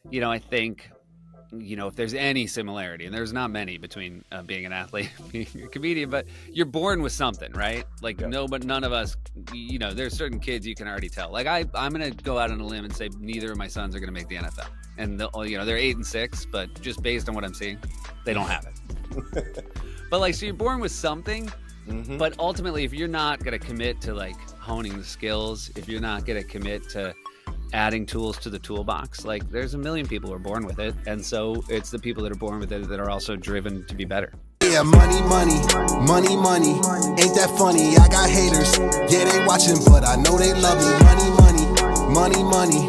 I think, if there's any similarity, and there's not many between being an athlete and being a comedian, but you're born with something, right? Like, Yeah. no, but none of us, there's certain kids you can already tell. Like, I'm going to go out on a limb and say neither of my sons are going to make the NFL. And, they're 8 and 6, but just based on what I'm seeing, they don't have it. But, like, so you're born with something. But ultimately, if you're not going to commit to like honing the skills, if you're not going to commit to adding tools to the toolbox, like there's a million people who are born with it. And so it's the people that are born with it that are also driven to be better. Yeah, money, money, money, money. Ain't that funny? I got haters. Yeah, they watching, but I know they love me. Money, money, money, money.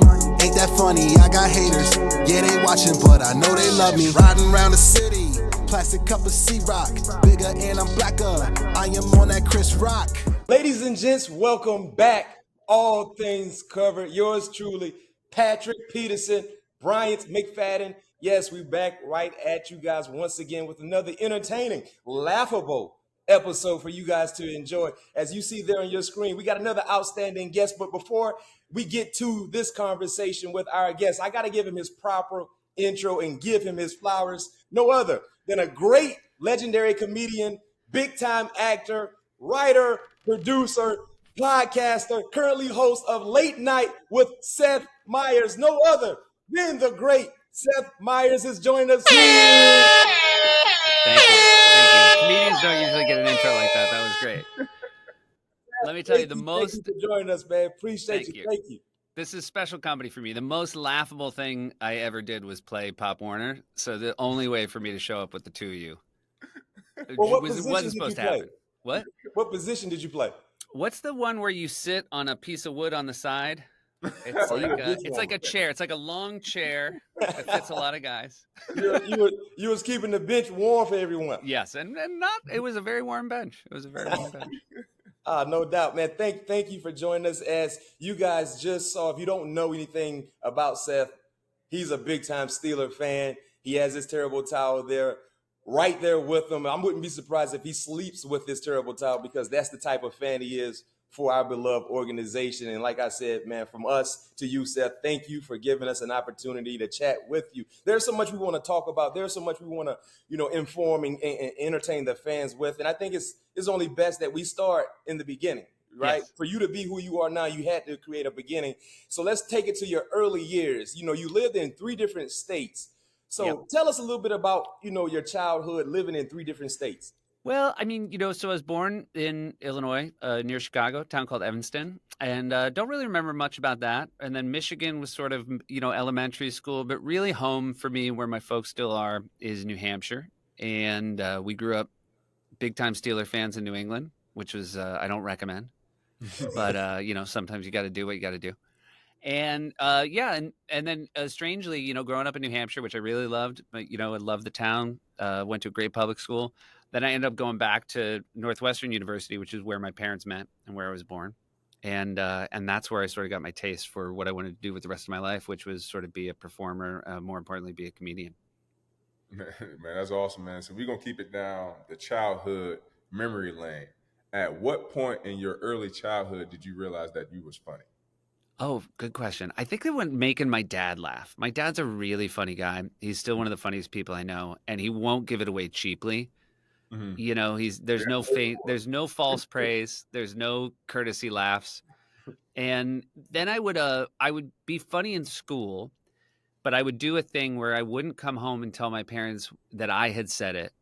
Ain't that funny? I got haters. Yeah, they watching, but I know they love me. Riding around the city. Plastic cup of C-Rock, bigger and I'm blacker. I am on that Chris Rock. Ladies and gents, welcome back. All things covered. Yours truly, Patrick Peterson, Bryant McFadden. Yes, we're back right at you guys once again with another entertaining, laughable episode for you guys to enjoy. As you see there on your screen, we got another outstanding guest. But before we get to this conversation with our guest, I got to give him his proper intro and give him his flowers. No other than a great legendary comedian, big time actor, writer, producer, podcaster, currently host of Late Night with Seth Meyers. No other than the great Seth Meyers is joining us here. Thank you. Thank you. Comedians don't usually get an intro like that. That was great. Let me tell you, Thank you for joining us, man. Appreciate you. Thank you. This is special comedy for me. The most laughable thing I ever did was play Pop Warner. So the only way for me to show up with the two of you Well, wasn't supposed to happen. What? What position did you play? What's the one where you sit on a piece of wood on the side? It's like a chair. It's like a long chair that fits a lot of guys. You was keeping the bench warm for everyone. Yes, and not. It was a very warm bench. It was a very warm bench. No doubt, man. Thank you for joining us. As you guys just saw, if you don't know anything about Seth, he's a big time Steeler fan. He has his terrible towel there, right there with him. I wouldn't be surprised if he sleeps with this terrible towel because that's the type of fan he is for our beloved organization. And like I said, man, from us to you, Seth, thank you for giving us an opportunity to chat with you. There's so much we want to talk about. There's so much we want to, inform and entertain the fans with. And I think it's only best that we start in the beginning, right? Yes. For you to be who you are now, you had to create a beginning. So let's take it to your early years. You lived in 3 different states. So tell us a little bit about, your childhood living in 3 different states. Well, I mean, so I was born in Illinois, near Chicago, a town called Evanston, and don't really remember much about that. And then Michigan was sort of, elementary school, but really home for me, where my folks still are, is New Hampshire. And we grew up big time Steeler fans in New England, which was I don't recommend, but sometimes you got to do what you got to do. And and then strangely, growing up in New Hampshire, which I really loved, but I loved the town. Went to a great public school. Then I ended up going back to Northwestern University, which is where my parents met and where I was born. And that's where I sort of got my taste for what I wanted to do with the rest of my life, which was sort of be a performer, more importantly, be a comedian. Man, that's awesome, man. So we're going to keep it down the childhood memory lane. At what point in your early childhood did you realize that you was funny? Oh, good question. I think they went making my dad laugh. My dad's a really funny guy. He's still one of the funniest people I know, and he won't give it away cheaply. There's no false praise, there's no courtesy laughs. And then I would be funny in school, but I would do a thing where I wouldn't come home and tell my parents that I had said it.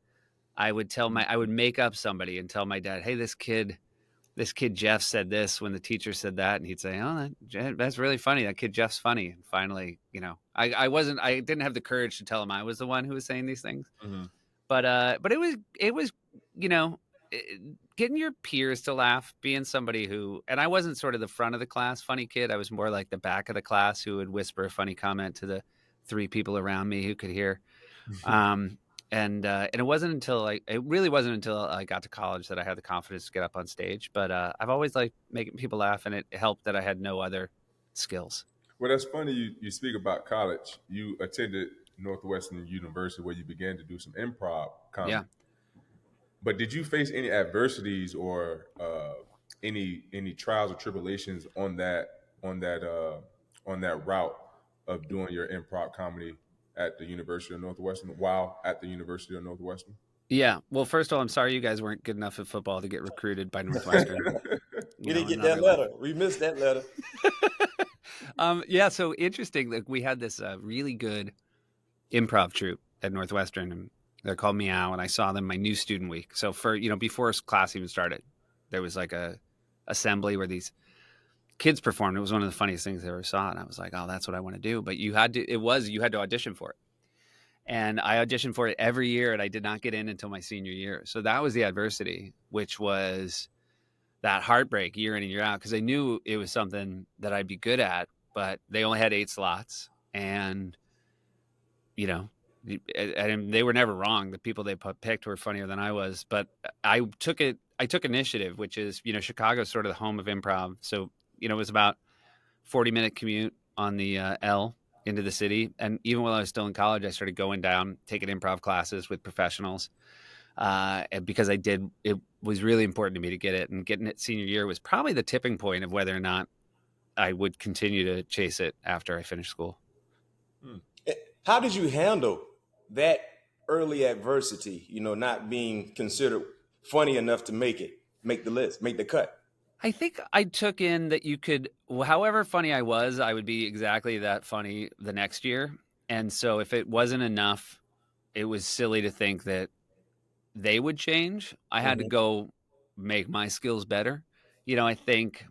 I would make up somebody and tell my dad, "Hey, this kid Jeff said this when the teacher said that," and he'd say, "Oh, that's really funny. That kid Jeff's funny." And finally, I didn't have the courage to tell him I was the one who was saying these things. Mm-hmm. But it was getting your peers to laugh, being somebody who, and I wasn't sort of the front of the class funny kid. I was more like the back of the class who would whisper a funny comment to the 3 people around me who could hear. And it really wasn't until I got to college that I had the confidence to get up on stage. But I've always liked making people laugh, and it helped that I had no other skills. Well, that's funny you speak about college. You attended Northwestern University where you began to do some improv comedy. Yeah. But did you face any adversities or any trials or tribulations on that route of doing your improv comedy at the University of Northwestern while at the University of Northwestern? Yeah. Well, first of all, I'm sorry you guys weren't good enough at football to get recruited by Northwestern. We didn't get that letter. We missed that letter. Yeah. So interesting. Like we had this really good improv troupe at Northwestern, and they're called Meow, and I saw them my new student week. So for before class even started, there was like a assembly where these kids performed. It was one of the funniest things I ever saw, and I was like, oh, that's what I want to do. But you had to audition for it, and I auditioned for it every year, and I did not get in until my senior year. So that was the adversity, which was that heartbreak year in and year out, because I knew it was something that I'd be good at, but they only had 8 slots, and and they were never wrong. The people they picked were funnier than I was, but I took initiative, which is, Chicago's sort of the home of improv. So, it was about 40-minute commute on the L into the city. And even while I was still in college, I started going down, taking improv classes with professionals. And because it was really important to me to get it, and getting it senior year was probably the tipping point of whether or not I would continue to chase it after I finished school. How did you handle that early adversity, not being considered funny enough to make the list, make the cut? I think I took in that you could, however funny I was, I would be exactly that funny the next year. And so if it wasn't enough, it was silly to think that they would change. I had to go make my skills better. I think,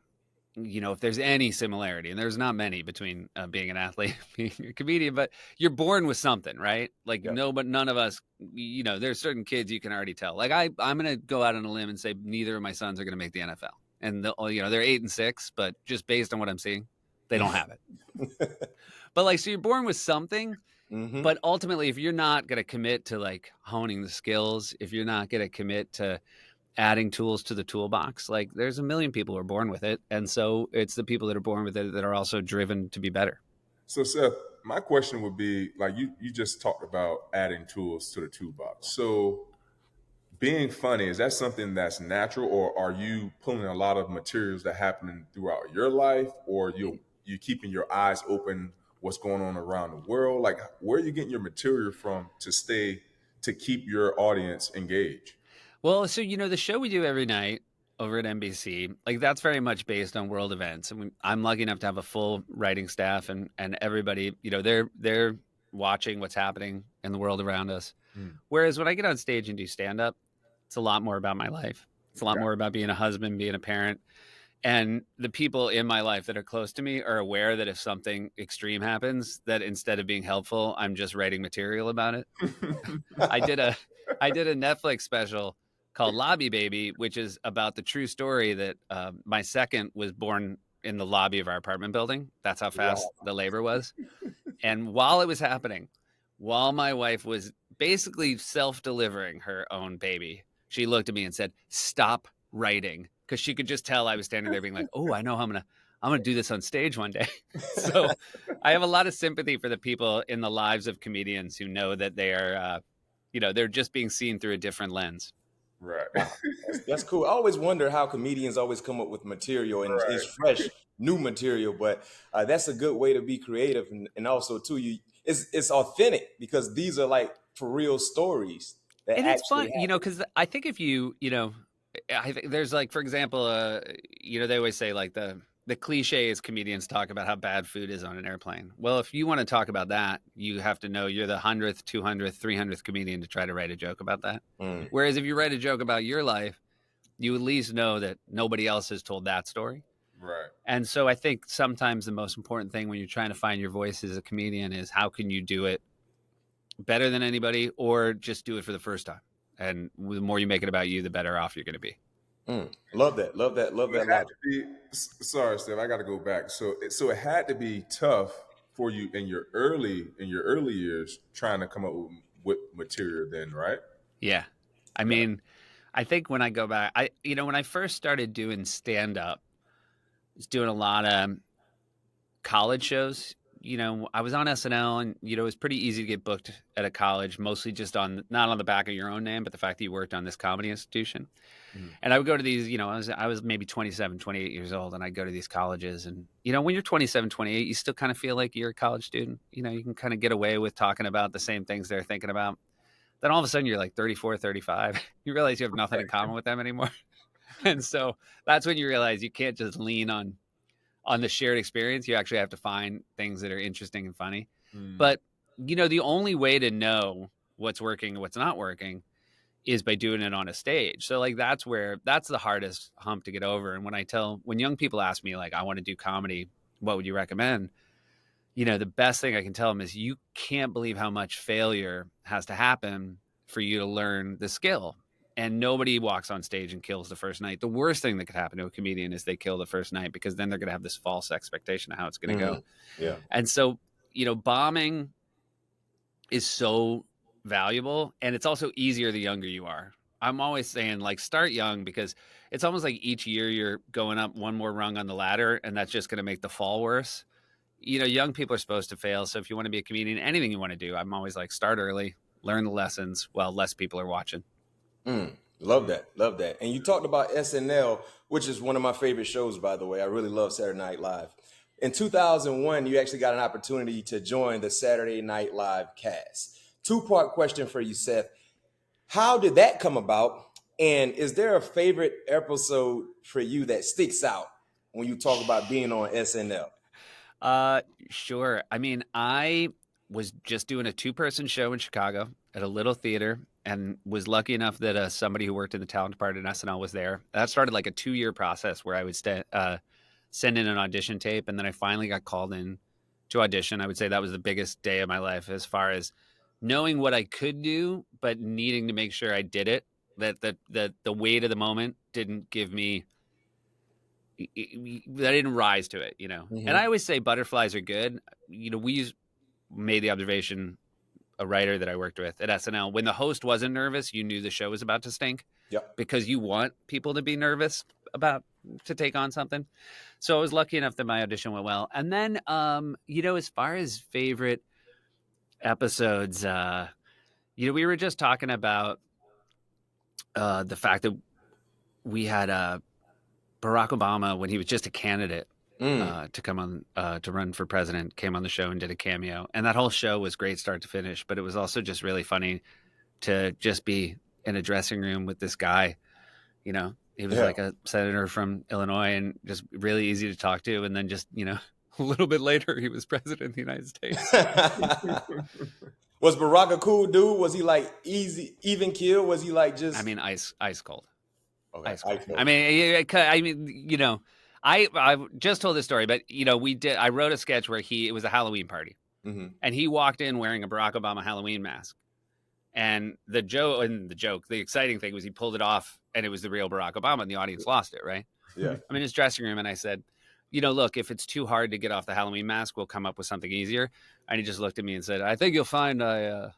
if there's any similarity, and there's not many between being an athlete and being a comedian, but you're born with something, right? Like, no, but none of us, there's certain kids you can already tell. Like I'm going to go out on a limb and say neither of my sons are going to make the NFL. And they're 8 and 6, but just based on what I'm seeing, they don't have it. But so you're born with something, but ultimately, if you're not going to commit to like honing the skills, if you're not going to commit to adding tools to the toolbox, like there's a million people who are born with it. And so it's the people that are born with it that are also driven to be better. So Seth, my question would be, like, you just talked about adding tools to the toolbox. So being funny, is that something that's natural, or are you pulling a lot of materials that happen throughout your life, or you keeping your eyes open what's going on around the world? Like, where are you getting your material from to keep your audience engaged? Well, so the show we do every night over at NBC, like that's very much based on world events. And I'm lucky enough to have a full writing staff, and everybody, they're watching what's happening in the world around us. Whereas when I get on stage and do stand up, it's a lot more about my life. It's a lot more about being a husband, being a parent. And the people in my life that are close to me are aware that if something extreme happens, that instead of being helpful, I'm just writing material about it. I did a Netflix special called Lobby Baby, which is about the true story that my second was born in the lobby of our apartment building. That's how fast the labor was. And while it was happening, while my wife was basically self-delivering her own baby, she looked at me and said, "Stop writing," because she could just tell I was standing there being like, "Oh, I know how I'm gonna do this on stage one day." So I have a lot of sympathy for the people in the lives of comedians who know that they are, they're just being seen through a different lens. Right. That's cool. I always wonder how comedians always come up with material, and it's fresh, new material. But that's a good way to be creative, and also too, it's authentic, because these are like for real stories. And it's fun, because I think if I think there's like, for example, they always say like the cliche is comedians talk about how bad food is on an airplane. Well, if you want to talk about that, you have to know you're the 100th, 200th, 300th comedian to try to write a joke about that. Whereas if you write a joke about your life, you at least know that nobody else has told that story. Right. And so I think sometimes the most important thing when you're trying to find your voice as a comedian is how can you do it better than anybody, or just do it for the first time. And the more you make it about you, the better off you're going to be. Love that. Sorry, Steph, I got to go back. So it had to be tough for you in your early years trying to come up with material then, right? Yeah. I mean, I think when I go back, when I first started doing stand up, I was doing a lot of college shows, I was on SNL, and, it was pretty easy to get booked at a college, mostly just not on the back of your own name, but the fact that you worked on this comedy institution. And I would go to these, I was maybe 27, 28 years old, and I'd go to these colleges. And, when you're 27, 28, you still kind of feel like you're a college student. You can kind of get away with talking about the same things they're thinking about. Then all of a sudden you're like 34, 35. You realize you have nothing in common with them anymore. And so that's when you realize you can't just lean on the shared experience. You actually have to find things that are interesting and funny. But, the only way to know what's working and what's not working is by doing it on a stage. So like, that's the hardest hump to get over. And when young people ask me, like, I want to do comedy, what would you recommend? The best thing I can tell them is you can't believe how much failure has to happen for you to learn the skill. And nobody walks on stage and kills the first night. The worst thing that could happen to a comedian is they kill the first night, because then they're going to have this false expectation of how it's going to go. Yeah. And so, bombing is so valuable, and it's also easier the younger you are. I'm always saying, like, start young, because it's almost like each year you're going up one more rung on the ladder, and that's just going to make the fall worse. Young people are supposed to fail. So if you want to be a comedian, anything you want to do, I'm always like, start early, learn the lessons while less people are watching. Love that. And you talked about SNL, which is one of my favorite shows, by the way. I really love Saturday Night Live. In 2001, you actually got an opportunity to join the Saturday Night Live cast. Two-part question for you, Seth. How did that come about? And is there a favorite episode for you that sticks out when you talk about being on SNL? Sure. I mean, I was just doing a 2-person show in Chicago at a little theater, and was lucky enough that somebody who worked in the talent department in SNL was there. That started like a 2-year process where I would send in an audition tape, and then I finally got called in to audition. I would say that was the biggest day of my life, as far as knowing what I could do, but needing to make sure I did it. That the weight of the moment didn't give me, that I didn't rise to it, And I always say butterflies are good. We made the observation, a writer that I worked with at SNL, when the host wasn't nervous, you knew the show was about to stink. Yep. Because you want people to be nervous to take on something. So I was lucky enough that my audition went well. And then, as far as favorite episodes, we were just talking about the fact that we had Barack Obama, when he was just a candidate, to come on to run for president, came on the show and did a cameo. And that whole show was great start to finish, but it was also just really funny to just be in a dressing room with this guy. He was like a senator from Illinois, and just really easy to talk to. And then just, a little bit later, he was president of the United States. Was Barack a cool dude? Was he like even keel? Was he like just? I mean, ice cold. Okay, ice cold. I mean, I just told this story, but I wrote a sketch where it was a Halloween party, and he walked in wearing a Barack Obama Halloween mask. And the exciting thing was he pulled it off, and it was the real Barack Obama, and the audience lost it, right? Yeah. I'm in his dressing room, and I said, look, if it's too hard to get off the Halloween mask, we'll come up with something easier. And he just looked at me and said, I think you'll find I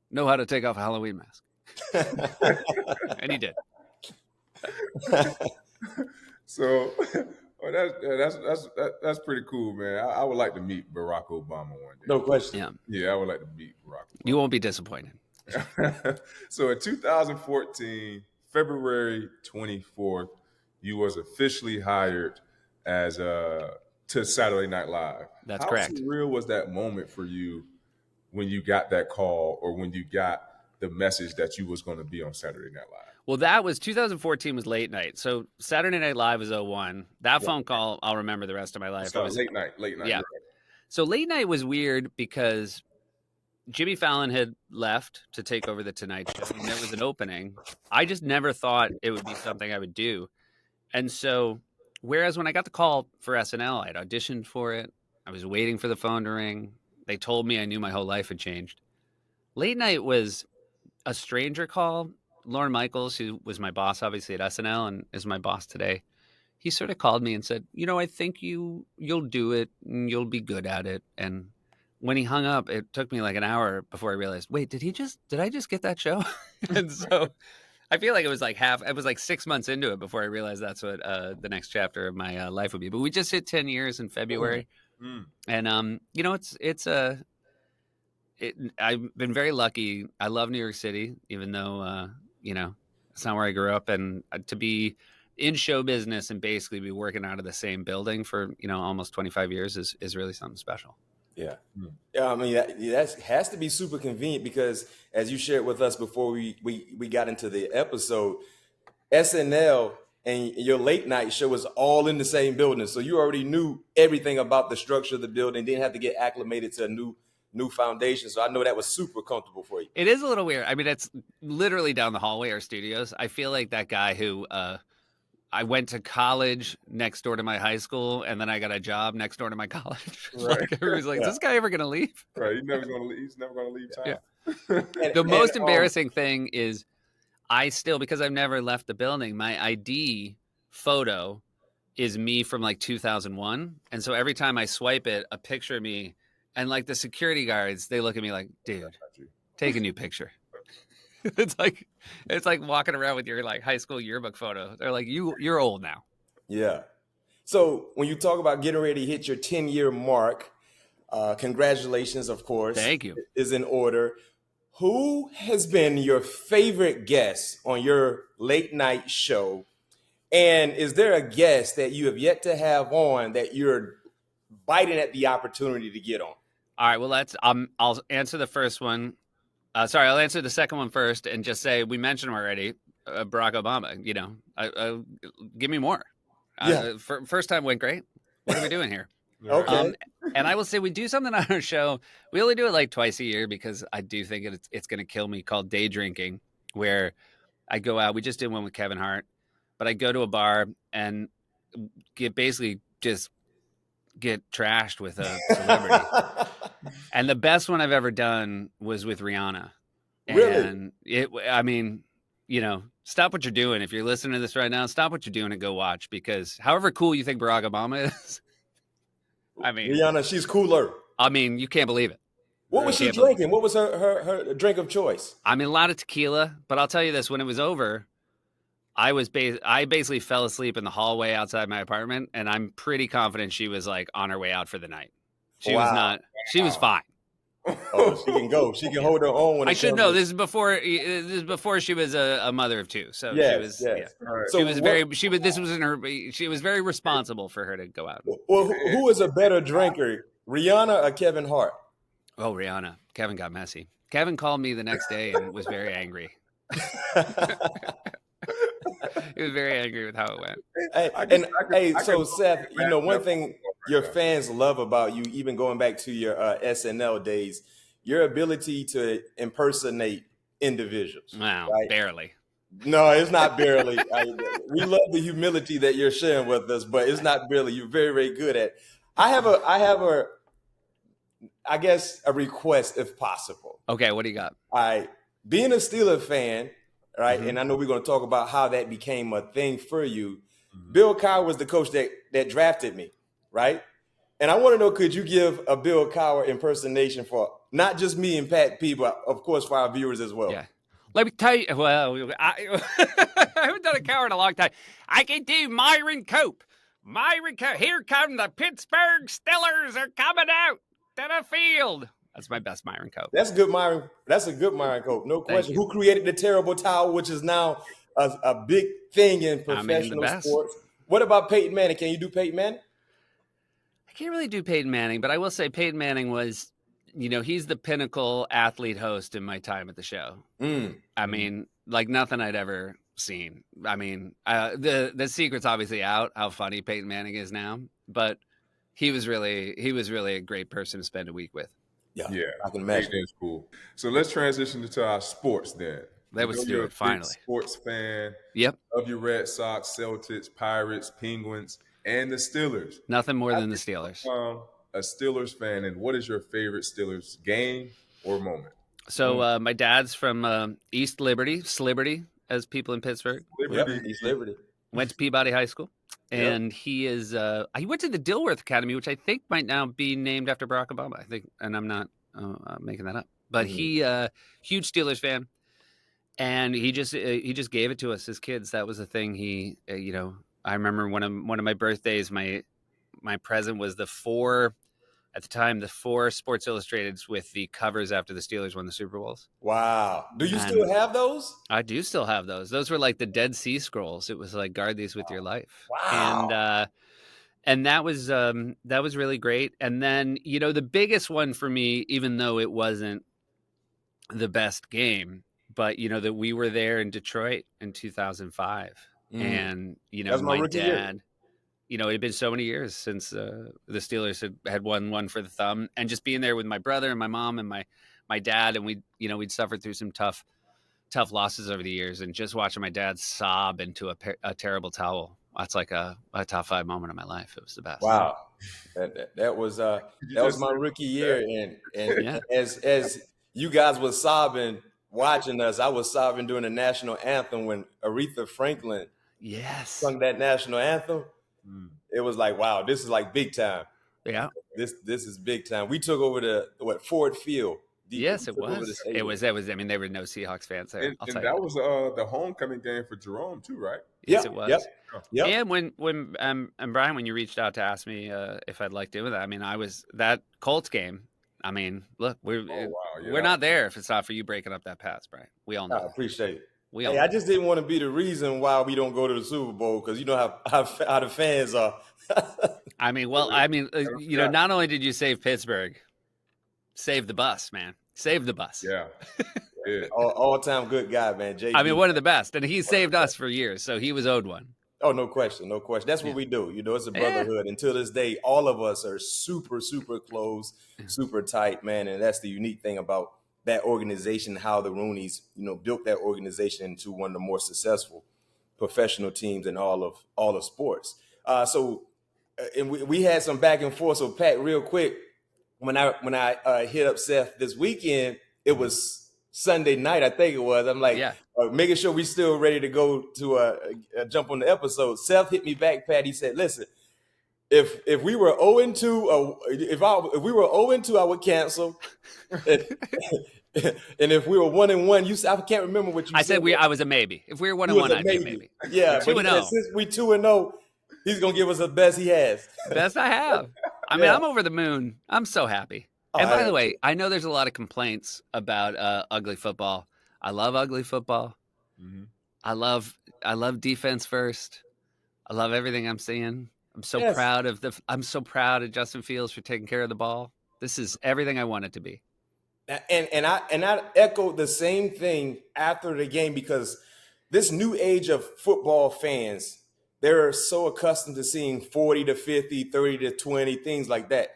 know how to take off a Halloween mask. And he did. So that's pretty cool, man. I would like to meet Barack Obama one day. No question. Yeah, I would like to meet Barack Obama. You won't be disappointed. So in 2014, February 24th, you was officially hired as to Saturday Night Live. That's How correct. surreal was that moment for you when you got that call, or when you got the message that you was going to be on Saturday Night Live? Well, that was 2014 was late night. So Saturday Night Live was 01. That phone call, I'll remember the rest of my life. So late night. Yeah. Right. So late night was weird because Jimmy Fallon had left to take over the Tonight Show, and there was an opening. I just never thought it would be something I would do. And so, whereas when I got the call for SNL, I'd auditioned for it. I was waiting for the phone to ring. They told me I knew my whole life had changed. Late night was a stranger call. Lorne Michaels, who was my boss, obviously, at SNL and is my boss today, he sort of called me and said, I think you'll do it and you'll be good at it. And when he hung up, it took me like an hour before I realized, wait, did I just get that show? And so I feel like it was like 6 months into it before I realized that's what the next chapter of my life would be. But we just hit 10 years in February. And I've been very lucky. I love New York City, even though it's not where I grew up, and to be in show business and basically be working out of the same building for almost 25 years is really something special. Yeah. Yeah, I mean that has to be super convenient because as you shared with us before we got into the episode, SNL and your late night show was all in the same building. So you already knew everything about the structure of the building, didn't have to get acclimated to a new foundation. So I know that was super comfortable for you. It is a little weird. I mean, it's literally down the hallway, our studios. I feel like that guy who I went to college next door to my high school, and then I got a job next door to my college. Right. Like, everybody's like, is this guy ever going to leave? Right. He's never going to leave town. Yeah. The most embarrassing thing is because I've never left the building, my ID photo is me from like 2001. And so every time I swipe it, a picture of me, and like the security guards, they look at me like, dude, take a new picture. It's like walking around with your like high school yearbook photo. They're like, you're old now. Yeah. So when you talk about getting ready to hit your 10-year mark, congratulations, of course. Thank you. Is in order. Who has been your favorite guest on your late night show? And is there a guest that you have yet to have on that you're biting at the opportunity to get on? All right. Well, I'll answer the first one. I'll answer the second one first and just say we mentioned him already, Barack Obama. Give me more. First time went great. What are we doing here? Okay. And I will say we do something on our show. We only do it like twice a year because I do think it's going to kill me, called day drinking, where I go out. We just did one with Kevin Hart, but I go to a bar and basically just get trashed with a celebrity. And the best one I've ever done was with Rihanna. Really? And stop what you're doing. If you're listening to this right now, stop what you're doing and go watch, because however cool you think Barack Obama is, Rihanna, she's cooler. You can't believe it. What was she drinking? What was her drink of choice? A lot of tequila, but I'll tell you this, when it was over, I basically fell asleep in the hallway outside my apartment, and I'm pretty confident she was like on her way out for the night. She was fine. Oh, she can go. She can hold her own. When I should know. This is before she was a mother of two. So she was. Yes. Yeah. Right. So she was very responsible for her to go out. Well, who is a better drinker, Rihanna or Kevin Hart? Oh, Rihanna. Kevin got messy. Kevin called me the next day and was very angry. He was very angry with how it went. So Seth, one thing your fans love about you, even going back to your SNL days, your ability to impersonate individuals. Wow, right? Barely. No, it's not barely. We love the humility that you're sharing with us, but it's not barely. You're very, very good at. I have a request if possible. Okay, what do you got? All right, being a Steelers fan, right, and I know we're going to talk about how that became a thing for you. Bill Cowher was the coach that drafted me, right? And I want to know, could you give a Bill Cowher impersonation for not just me and Pat P, but of course for our viewers as well? Yeah. Let me tell you, I haven't done a Cowher in a long time. I can do Myron Cope. Here come the Pittsburgh Steelers are coming out to the field. That's my best Myron Cope. That's good, Myron. That's a good Myron Cope. No question. Who created the terrible towel, which is now a big thing in professional sports. What about Peyton Manning? Can you do Peyton Manning? I can't really do Peyton Manning, but I will say Peyton Manning was, he's the pinnacle athlete host in my time at the show. Like nothing I'd ever seen. The secret's obviously out, how funny Peyton Manning is now, but he was really a great person to spend a week with. Yeah, I can imagine. That's cool. So let's transition to our sports then. Let's do it, finally. Sports fan. Yep. Of your Red Sox, Celtics, Pirates, Penguins, and the Steelers. Nothing more than the Steelers. A Steelers fan, and what is your favorite Steelers game or moment? So my dad's from East Liberty, Sliberty, as people in Pittsburgh. East Liberty. Went to Peabody High School. And he went to the Dilworth Academy, which I think might now be named after Barack Obama. I think, and I'm not making that up. But he, huge Steelers fan, and he just gave it to us as kids. That was the thing. I remember one of my birthdays, my present was the 4 at the time, the 4 Sports Illustrateds with the covers after the Steelers won the Super Bowls. Wow. Do you And still have those? I do still have those. Those were like the Dead Sea Scrolls. It was like guard these with your life. Wow. And that was really great. And then, the biggest one for me, even though it wasn't the best game, but that we were there in Detroit in 2005. And, That's my rookie year. dad, it had been so many years since the Steelers had won one for the thumb, and just being there with my brother and my mom and my dad, and we'd suffered through some tough losses over the years, and just watching my dad sob into a terrible towel. That's like a top 5 moment of my life. It was the best. Wow. That was my rookie year. And as you guys were sobbing watching us, I was sobbing during the national anthem when Aretha Franklin sung that national anthem. It was like, wow, this is like big time. Yeah. This is big time. We took over Ford Field. Yes, it was. It was. I mean, there were no Seahawks fans there. And that was the homecoming game for Jerome too, right? Yes, it was. Yep. And when and Brian, when you reached out to ask me if I'd like doing that, I mean, I was that Colts game. I mean, look, we're not there if it's not for you breaking up that pass, Brian. We all know. I appreciate it. I just didn't want to be the reason why we don't go to the Super Bowl, because you know how the fans are. I mean, not only did you save Pittsburgh, save the bus, man. Save the bus. Yeah. All-time good guy, man. JD. I mean, one of the best. And he saved us for years, so he was owed one. Oh, no question. No question. That's what we do. It's a brotherhood. Until this day, all of us are super, super close, super tight, man. And that's the unique thing about that organization, how the Rooneys, built that organization into one of the more successful professional teams in all of sports. And we had some back and forth. So, Pat, real quick, when I hit up Seth this weekend, it was Sunday night, I think it was. I'm like, making sure we still ready to go to jump on the episode. Seth hit me back, Pat. He said, "Listen, if we were 0-2, if we were 0-2, I would cancel. And if we were 1-1, you said, I can't remember what you said. I said I was a maybe. If we were 1-1, I'd be a maybe. Yeah, 2-0. Since we 2-0, he's gonna give us the best he has. Best I have. I mean, I'm over the moon. I'm so happy. And by the way, I know there's a lot of complaints about ugly football. I love ugly football. Mm-hmm. I love defense first. I love everything I'm seeing. I'm so proud of Justin Fields for taking care of the ball. This is everything I want it to be. And I echoed the same thing after the game, because this new age of football fans, they're so accustomed to seeing 40-50, 30-20, things like that.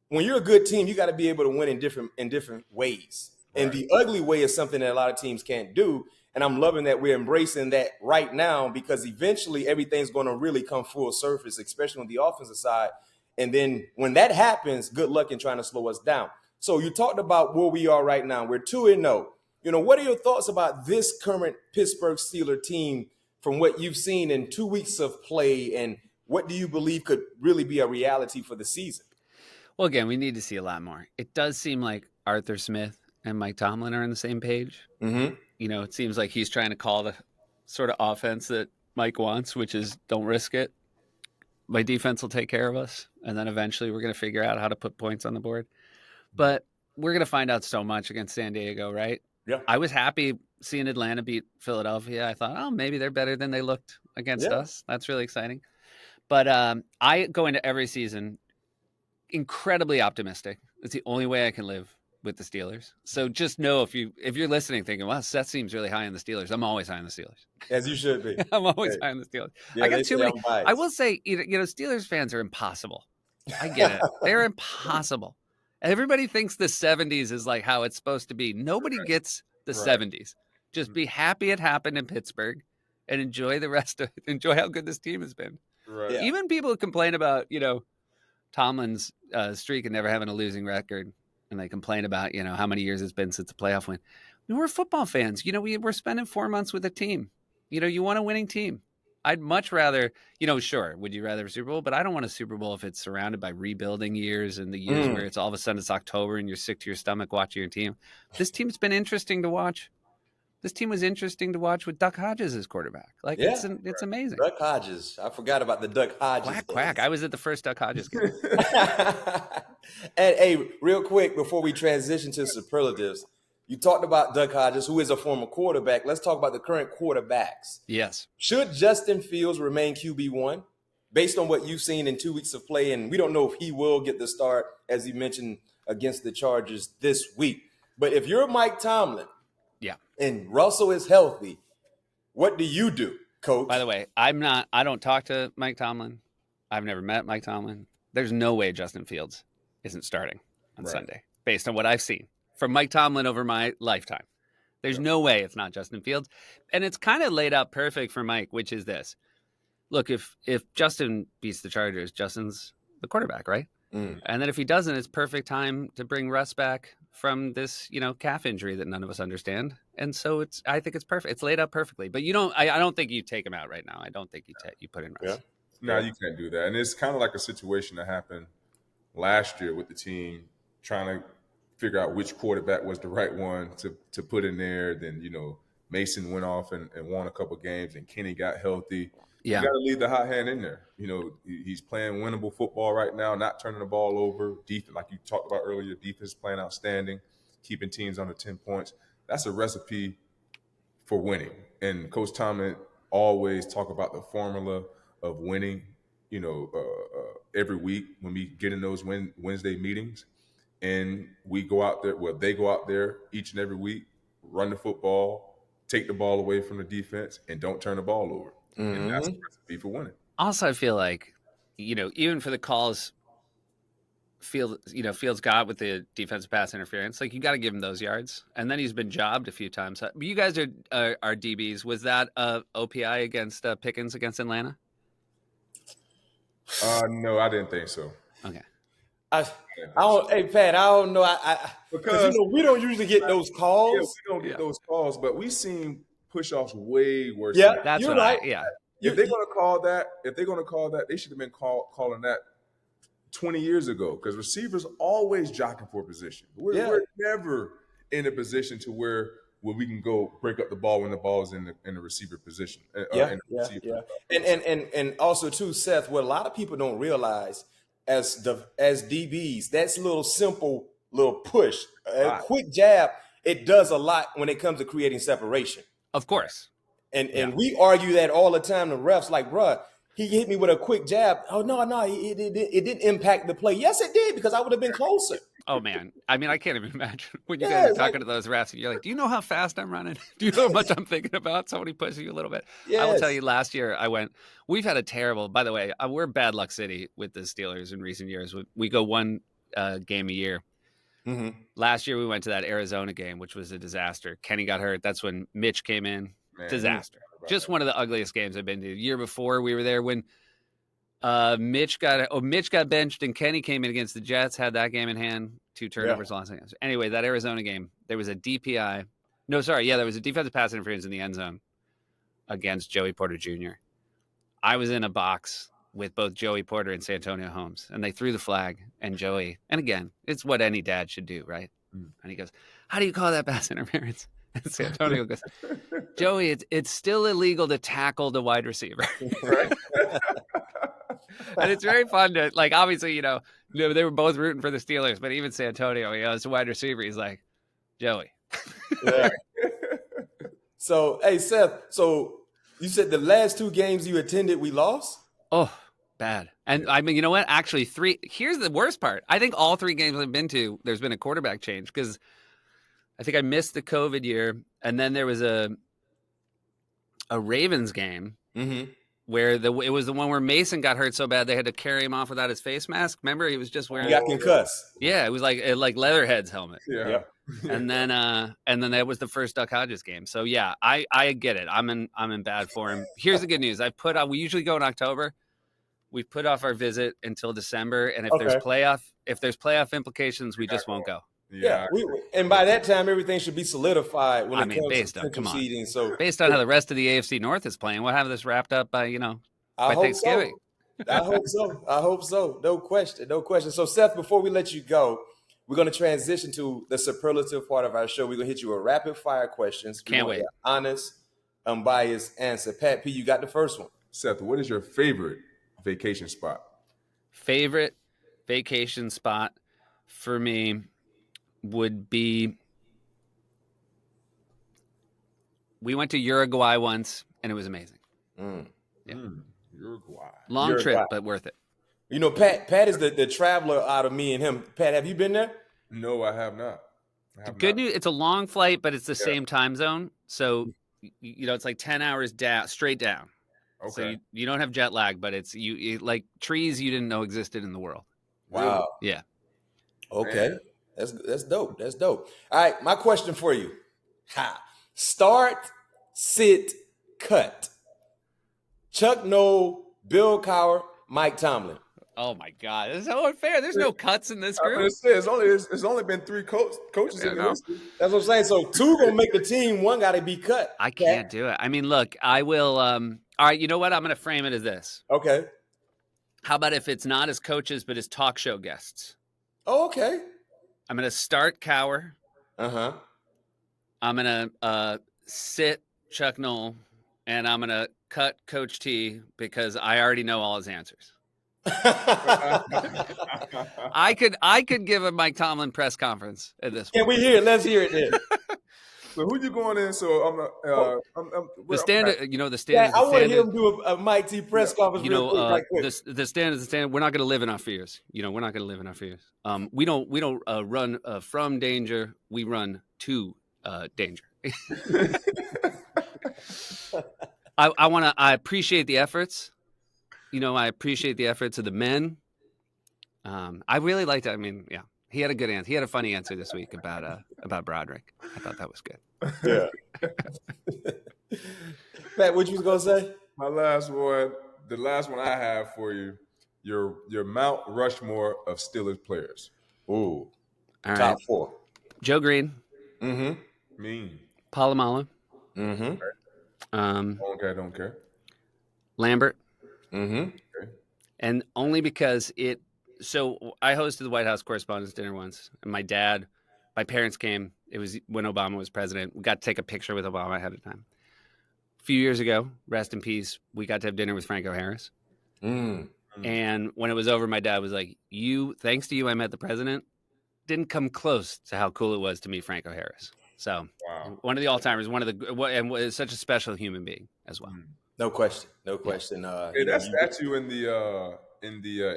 When you're a good team, you got to be able to win in different ways. Right. And the ugly way is something that a lot of teams can't do. And I'm loving that we're embracing that right now, because eventually everything's going to really come full surface, especially on the offensive side. And then when that happens, good luck in trying to slow us down. So you talked about where we are right now. We're 2-0. What are your thoughts about this current Pittsburgh Steelers team from what you've seen in 2 weeks of play, and what do you believe could really be a reality for the season? Well, again, we need to see a lot more. It does seem like Arthur Smith and Mike Tomlin are on the same page. Mm-hmm. It seems like he's trying to call the sort of offense that Mike wants, which is don't risk it. My defense will take care of us. And then eventually we're going to figure out how to put points on the board. But we're going to find out so much against San Diego, right? Yeah. I was happy seeing Atlanta beat Philadelphia. I thought, maybe they're better than they looked against us. That's really exciting. But I go into every season incredibly optimistic. It's the only way I can live with the Steelers. So just know if you're listening thinking, wow, Seth seems really high on the Steelers. I'm always high on the Steelers. As you should be. I'm always high on the Steelers. I got too many. I will say, Steelers fans are impossible. I get it. They're impossible. Everybody thinks the 70s is like how it's supposed to be. Nobody gets the 70s. Just be happy it happened in Pittsburgh and enjoy the rest of it. Enjoy how good this team has been. Right. Yeah. Even people who complain about, Tomlin's streak and never having a losing record, and they complain about, how many years it's been since the playoff win. We're football fans. We're spending 4 months with a team. You want a winning team. I'd much rather, sure, would you rather a Super Bowl? But I don't want a Super Bowl if it's surrounded by rebuilding years and the years where it's all of a sudden it's October and you're sick to your stomach watching your team. This team's been interesting to watch. This team was interesting to watch with Duck Hodges as quarterback. Like, Yeah. it's amazing. Duck Hodges. I forgot about the Duck Hodges. Quack, quack. I was at the first Duck Hodges game. And hey, real quick before we transition to superlatives, you talked about Duck Hodges, who is a former quarterback. Let's talk about the current quarterbacks. Yes. Should Justin Fields remain QB1 based on what you've seen in 2 weeks of play? And we don't know if he will get the start, as you mentioned, against the Chargers this week. But if you're Mike Tomlin, Yeah. and Russell is healthy, what do you do, coach? By the way, I don't talk to Mike Tomlin. I've never met Mike Tomlin. There's no way Justin Fields isn't starting on Sunday, based on what I've seen from Mike Tomlin over my lifetime. There's no way it's not Justin Fields. And it's kind of laid out perfect for Mike, which is this. Look, if Justin beats the Chargers, Justin's the quarterback, right? And then if he doesn't, it's perfect time to bring Russ back from this, calf injury that none of us understand. And so I think it's perfect. It's laid out perfectly. But I don't think you take him out right now. I don't think you put in Russ. No, you can't do that. And it's kind of like a situation that happened last year with the team trying to figure out which quarterback was the right one to put in there. Then, Mason went off and won a couple games, and Kenny got healthy. Yeah. You got to leave the hot hand in there. He's playing winnable football right now, not turning the ball over. Defense, like you talked about earlier, defense is playing outstanding, keeping teams under 10 points. That's a recipe for winning. And Coach Tomlin always talk about the formula of winning, every week when we get in those Wednesday meetings. And we go out there, they go out there each and every week, run the football, take the ball away from the defense, and don't turn the ball over. And that's the recipe for winning. Also, I feel like, even for the calls Fields got with the defensive pass interference, like, you got to give him those yards. And then he's been jobbed a few times. You guys are DBs. Was that OPI against Pickens against Atlanta? No, I didn't think so. Okay. Hey, Pat, I don't know. Because we don't usually get those calls. Yeah, we don't get those calls, but we've seen push-offs way worse. Yeah, than that's you're what right. If they're going to call that, they should have been calling that 20 years ago, because receivers always jockeying for a position. We're never in a position to where we can go break up the ball when the ball is in the receiver position. And also too, Seth, what a lot of people don't realize as DBs, that's a little simple little push, a quick jab. It does a lot when it comes to creating separation. Of course. And we argue that all the time. The refs like, bruh, he hit me with a quick jab. Oh, no, it didn't impact the play. Yes, it did, because I would have been closer. Oh, man. I mean, I can't even imagine when you guys are talking to those refs and you're like, do you know how fast I'm running? Do you know how much I'm thinking about? Somebody pushing you a little bit. Yes. I will tell you, last year we've had a terrible, by the way, we're bad luck city with the Steelers in recent years. We go one game a year. Mm-hmm. Last year we went to that Arizona game, which was a disaster. Kenny got hurt. That's when Mitch came in. Man, disaster. Just one of the ugliest games I've been to. The year before we were there when Mitch got benched and Kenny came in against the Jets, had that game in hand, 2 turnovers last night. Anyway, that Arizona game, there was a DPI. No, sorry. Yeah, there was a defensive pass interference in the end zone against Joey Porter Jr. I was in a box with both Joey Porter and Santonio Holmes, and they threw the flag, and Joey, and again, it's what any dad should do, right? And he goes, how do you call that pass interference? And Santonio goes, Joey, it's still illegal to tackle the wide receiver. Right. And it's very fun to, like, obviously, they were both rooting for the Steelers, but even Santonio, as a wide receiver, he's like, Joey. Yeah. So, hey, Seth, you said the last 2 games you attended, we lost? Oh, bad. And I mean, you know what? Actually, 3. Here's the worst part. I think all 3 games I've been to, there's been a quarterback change, because I think I missed the COVID year, and then there was a Ravens game where it was the one where Mason got hurt so bad they had to carry him off without his face mask. Remember, he was just wearing. He got concussed. Yeah, it was like Leatherhead's helmet. Yeah. And then that was the first Duck Hodges game. So yeah, I get it. I'm in bad form. Here's the good news. We usually go in October. We put off our visit until December, and if there's playoff implications, we just won't go. Yeah, and by that time, everything should be solidified when it comes based to on, come on. seeding. So based on how the rest of the AFC North is playing, we'll have this wrapped up by Thanksgiving. I hope so. No question. So, Seth, before we let you go, we're going to transition to the superlative part of our show. We're going to hit you with rapid fire questions. Can't wait. Honest, unbiased answer. Pat P, you got the first one. Seth, what is your favorite vacation spot? Favorite vacation spot for me would be, we went to Uruguay once, and it was amazing. Uruguay. Long trip, but worth it. You know, Pat is the traveler out of me and him. Pat, have you been there? No, I have not. Good news, it's a long flight, but it's the same time zone. So, it's like 10 hours down, straight down. Okay. So you don't have jet lag, but it's like trees you didn't know existed in the world. Wow. Yeah. Okay. Man. That's dope. That's dope. All right, my question for you. Start, sit, cut. Chuck Noll, Bill Cowher, Mike Tomlin. Oh my God, this is so unfair. There's no cuts in this group. It's only been 3 coaches in the history. That's what I'm saying. So 2 gonna make the team. 1 got to be cut. I can't do it. I mean, look, I will. All right, you know what? I'm gonna frame it as this. Okay. How about if it's not as coaches, but as talk show guests? Oh, okay. I'm gonna start Cowher. Uh-huh. I'm gonna sit Chuck Noll, and I'm gonna cut Coach T because I already know all his answers. I could give a Mike Tomlin press conference at this point. Can we hear it? Let's hear it then. So who you going in? So the standard. The standard. Yeah, I want to hear him do a Mike T press conference. Real quick. The standard is the standard. We're not going to live in our fears. We're not going to live in our fears. We don't run from danger. We run to danger. I appreciate the efforts. I appreciate the efforts of the men. I really liked it. I mean, yeah, he had a good answer. He had a funny answer this week about Broderick. I thought that was good. Yeah. Pat, what you was gonna say? My last one, the last one I have for you, your Mount Rushmore of Steelers players. Ooh, all top right. 4. Joe Green. Mm-hmm. Mean. Polamalu. Mm-hmm. Don't care. Lambert. Mm-hmm. Okay. And only because so I hosted the White House Correspondents' Dinner once, and my parents came. It was when Obama was president. We got to take a picture with Obama ahead of time. A few years ago, rest in peace, we got to have dinner with Franco Harris. And when it was over, my dad was like, thanks to you, I met the president. Didn't come close to how cool it was to meet Franco Harris. So one of the all-timers, and was such a special human being as well. No question. Hey, that statue in the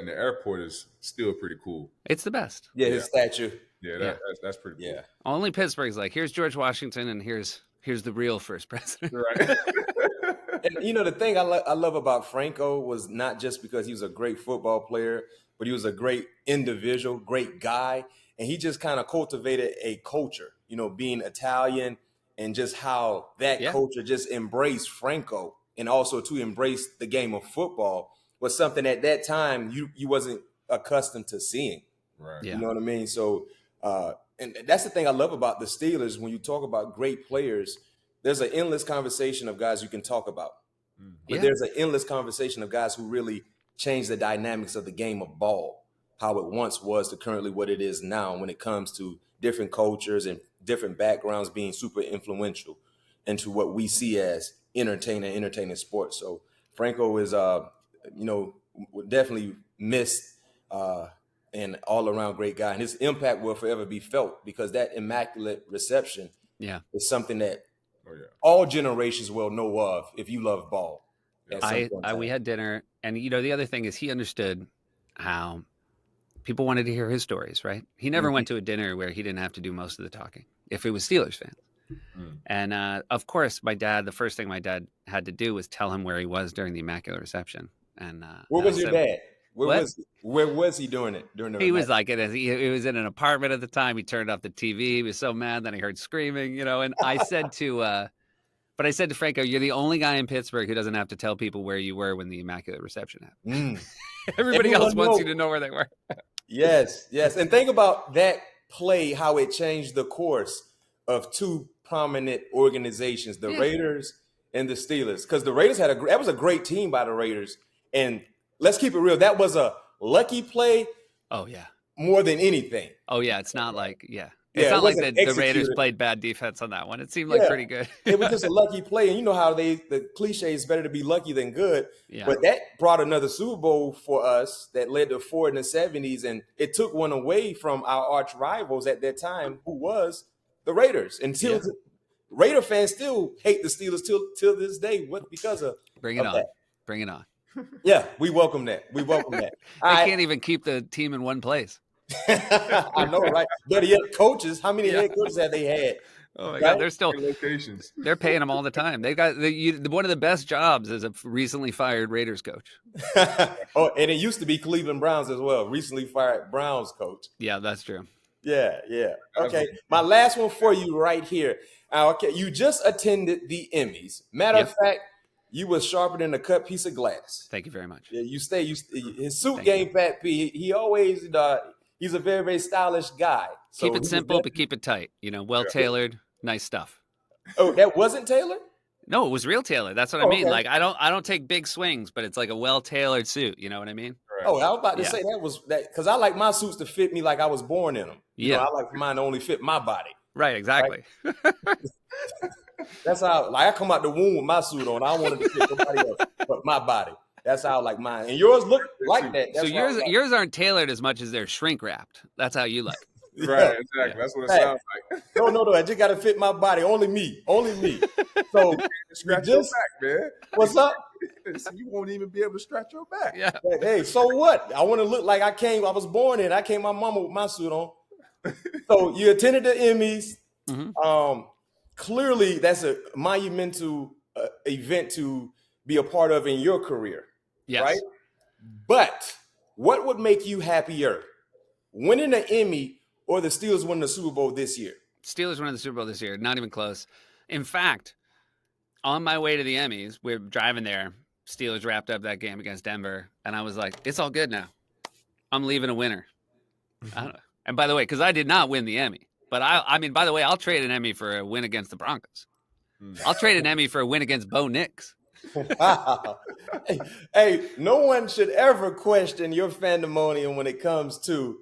airport is still pretty cool. It's the best. Yeah, his statue. Yeah, that's pretty cool. Yeah. Only Pittsburgh's like, here's George Washington, and here's the real first president. Right. And the thing I love about Franco was not just because he was a great football player, but he was a great individual, great guy, and he just kind of cultivated a culture. Being Italian, and just how that culture just embraced Franco, and also to embrace the game of football was something at that time you wasn't accustomed to seeing. Right. Yeah. You know what I mean? So, and that's the thing I love about the Steelers. When you talk about great players, there's an endless conversation of guys you can talk about. But there's an endless conversation of guys who really changed the dynamics of the game of ball, how it once was to currently what it is now when it comes to different cultures and different backgrounds being super influential into what we see as entertaining sports. So Franco is, definitely missed and all around great guy. And his impact will forever be felt because that immaculate reception is something that all generations will know of if you love ball. We had dinner, and the other thing is he understood how people wanted to hear his stories, right? He never went to a dinner where he didn't have to do most of the talking if it was Steelers fans. And of course, the first thing my dad had to do was tell him where he was during the Immaculate Reception. And where was your dad? Where was he doing it? He was like, he was in an apartment at the time. He turned off the TV. He was so mad. Then he heard screaming, and I said to Franco, you're the only guy in Pittsburgh who doesn't have to tell people where you were when the Immaculate Reception happened. Everybody else wants you to know where they were. Yes. And think about that play, how it changed the course of 2 prominent organizations, the Raiders and the Steelers. Because the Raiders that was a great team by the Raiders. And let's keep it real. That was a lucky play. Oh, yeah. more than anything. Oh yeah, it's not like It's Yeah, not it like wasn't the Raiders executed. played bad defense on that one. It seemed like pretty good. It was just a lucky play, and you know how the cliche is better to be lucky than good. Yeah. But that brought another Super Bowl for us that led to 4 in the 70s, and it took one away from our arch rivals at that time, who was the Raiders. Until Raider fans still hate the Steelers till this day. What because of Bring it of on. that. Bring it on. Yeah, we welcome that. We welcome that. They can't even keep the team in one place. I know, right? Better yet, coaches. How many head coaches have they had? Oh my God, Locations. they're paying them all the time. They got one of the best jobs as a recently fired Raiders coach. Oh, and it used to be Cleveland Browns as well. Recently fired Browns coach. Yeah, that's true. Yeah. Okay, my last one for you right here. Okay, you just attended the Emmys. Matter of fact, you was sharper than a cut piece of glass. Thank you very much. Yeah, his suit game, Pat P. He always he's a very, very stylish guy. So Keep it simple, but keep it tight. Well tailored, nice stuff. Oh, that wasn't Taylor? No, it was real tailored. That's what I mean. Okay. Like I don't take big swings, but it's like a well tailored suit. You know what I mean? Right. Oh, I was about to say that was that because I like my suits to fit me like I was born in them. I like mine to only fit my body. Right, exactly. Right? That's how I come out the womb with my suit on. I don't want it to fit nobody else but my body. That's how I like mine. And yours look like that. That's so yours aren't tailored as much as they're shrink wrapped. That's how you look. Right, exactly. That's what it sounds like. No. I just got to fit my body. Only me. So Scratch your back, man. What's up? So you won't even be able to stretch your back. Yeah. Hey, so what? I want to look like I was born in. I came my mama with my suit on. So you attended the Emmys. Mm-hmm. Clearly, that's a monumental event to be a part of in your career. Yes. Right? But what would make you happier? Winning an Emmy or the Steelers winning the Super Bowl this year? Steelers winning the Super Bowl this year. Not even close. In fact, on my way to the Emmys, we're driving there. Steelers wrapped up that game against Denver. And I was like, it's all good now. I'm leaving a winner. I don't know. And by the way, because I did not win the Emmy. But I mean, by the way, I'll trade an Emmy for a win against the Broncos. I'll trade an Emmy for a win against Bo Nix. Hey, no one should ever question your fandemonium when it comes to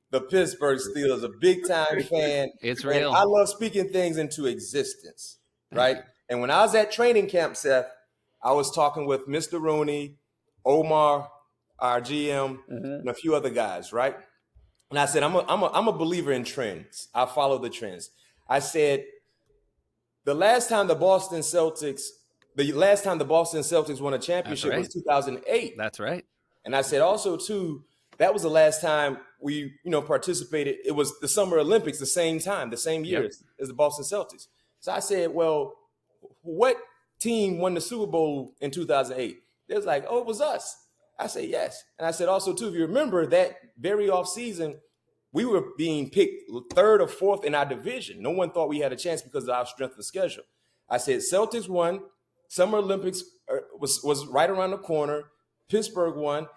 the Pittsburgh Steelers. A big time fan. It's real. And I love speaking things into existence, right? And when I was at training camp, Seth, I was talking with Mr. Rooney, Omar, our GM, and a few other guys, right? And I said, I'm a believer in trends. I follow the trends. I said, the last time the Boston Celtics won a championship was 2008. That's right. And I said also, too, that was the last time we, participated. It was the Summer Olympics, the same time, the same year as the Boston Celtics. So I said, well, what team won the Super Bowl in 2008? They was like, oh, it was us. I said, yes. And I said also, too, if you remember that very off season, we were being picked 3rd or 4th in our division. No one thought we had a chance because of our strength of schedule. I said, Celtics won. Summer Olympics was right around the corner. Pittsburgh won.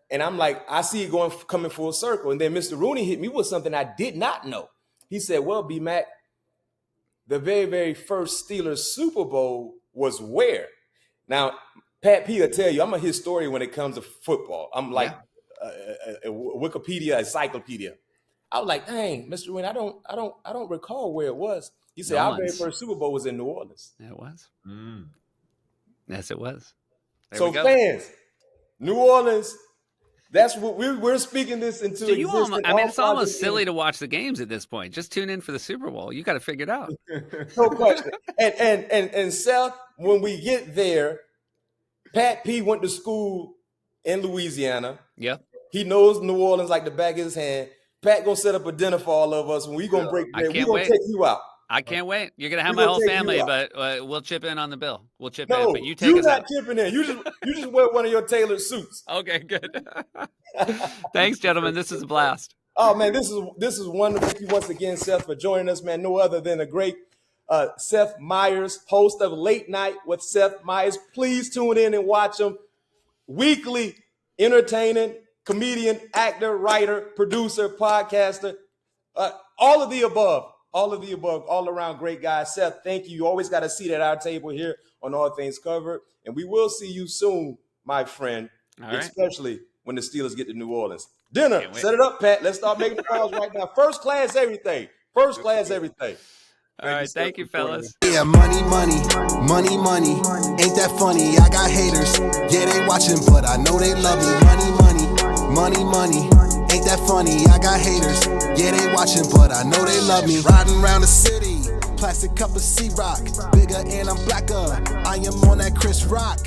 And I'm like, I see it coming full circle. And then Mr. Rooney hit me with something I did not know. He said, well, BMac, the very, very first Steelers Super Bowl was where? Now, Pat P will tell you, I'm a historian when it comes to football. I'm like a Wikipedia encyclopedia. I was like, dang, Mr. Rooney, I don't recall where it was. He said, our very first Super Bowl was in New Orleans. Yeah, it was. Yes, it was. So fans, New Orleans, that's what we're speaking this into existence. It's almost silly to watch the games at this point. Just tune in for the Super Bowl. You got to figure it out. No question. And Seth, when we get there, Pat P went to school in Louisiana. Yep. He knows New Orleans like the back of his hand. Pat gonna set up a dinner for all of us, and we gonna break bread. We gonna take you out. I can't wait. You're gonna have my whole family, but we'll chip in on the bill. We'll chip in, but you take us out. You're not chipping in. You just wear one of your tailored suits. Okay, good. Thanks, gentlemen. This is a blast. Oh man, this is wonderful. Thank you once again, Seth, for joining us, man. No other than a great Seth Meyers, host of Late Night with Seth Meyers. Please tune in and watch him weekly. Entertaining comedian, actor, writer, producer, podcaster, all of the above. All around great guy. Seth, thank you. You always got a seat at our table here on All Things Covered. And we will see you soon, my friend, especially when the Steelers get to New Orleans. Dinner. Can't wait. Set it up, Pat. Let's start making the calls right now. First class everything. First class everything. All right, thank you, fellas. Yeah, money, money, money, money. Ain't that funny? I got haters. Yeah, they watching, but I know they love me. Money, money, money, money. Ain't that funny? I got haters. Yeah, they watching, but I know they love me. Riding around the city, plastic cup of C-Rock. Bigger and I'm blacker. I am on that Chris Rock.